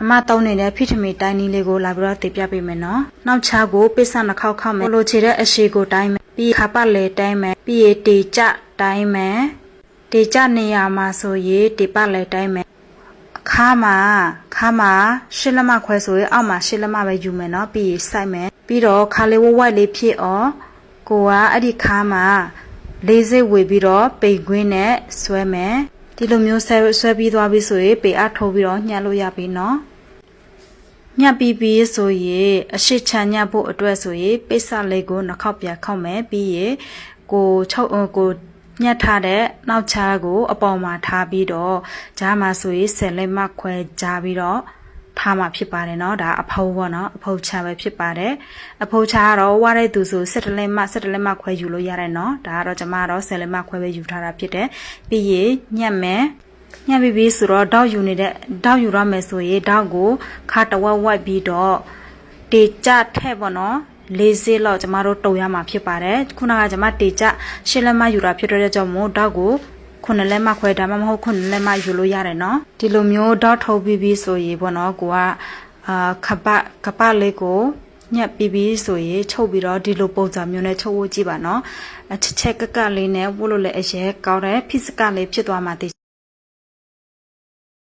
အမတောင်းနေတဲ့ဖိထမီတိုင်းနီးလေးကိုလာပြီးတော့တင်ပြပေးမယ်နော်နောက်ချာကိုပိစနှခောက်ခောက်မယ်လိုချေတဲ့အရှိကိုတိုင်းမယ်ပြီးခါပတ်လေတိုင်းမယ်ပြီးတေကြတိုင်းမယ်တေကြနေရမှာဆိုရေတေပတ်လေတိုင်းမယ်ခါမှာရှစ်လက်မခွဲဆိုရင်အောက်မှာရှစ်လက်မပဲယူမယ်နော်ပြီးစိုက်မယ်ပြီးတော့ခါလေးဝဝိုက်လေးဖြစ်အောင်ကိုကအဲ့ဒီခါမှာလေးစိတ်ဝေပြီးတော့ပိတ်ခွင်းနဲ့ဆွဲမယ်ဒီလိုမျိုးဆွဲပြီးသွားပြီဆိုရင်ပေအားထိုးပြီးတော့ညှက်လို့ရပြီနော်ညှက်ပြီးဆိုရင်အရှိချညှက်ဖို့အတွက်ဆိုရင်ပိတ်စလေးကိုနှောက်ပြခောက်မယ်ပြီးရင်ကိုညှက်ထားတဲ့နောက်ချားကိုအပေါ်မှာထားပြီးတော့ဂျားမှာဆိုရင်10လက်မခွဲကြားပြီးတော့ထားမှာဖြစ်ပါတယ်เนาะဒါအဖိုးပေါ့เนาะအဖိုးချပဲဖြစ်ပါတယ်အဖိုးချကတော့ဝါတဲ့သူဆို17လက်မခွဲယူလို့ရတယ်เนาะဒါကတော့ကျမကတော့10လက်မခွဲပဲယူထားတာဖြစ်တယ်ပြီးရင်ညှက်မယ်ညှက်ပြီးဆိုတော့တောက်ယူရမယ်ဆိုရင်တောက်ကိုခါတဝက်ဝိုက်ပြီးတော့တေကြထဲ့ပေါ့เนาะလေးစေးလောက်ကျမတို့တုံရမှာဖြစ်ပါတယ်ခုနကကျမတေကြ10လက်မယူတာဖြစ်တဲ့ကြောင့်မို့တောက်ကို9လက်မခွဲဒါမှမဟုတ်9လက်မယူလို့ရတယ်เนาะဒီလိုမျိုးဒေါက်ထုတ်ပြီးဆိုရင်ပေါ့เนาะကိုကခပလေးကိုညက်ပြီးဆိုရင်ချုပ်ပြီးတော့ဒီလိုပုံစံမျိုးနဲ့ချုပ်ဖို့ကြည့်ပါเนาะချက်ကလေးနဲ့ဝတ်လို့လည်းအရေးကောင်းတယ်ဖိစကလေးဖြစ်သွားမှတေ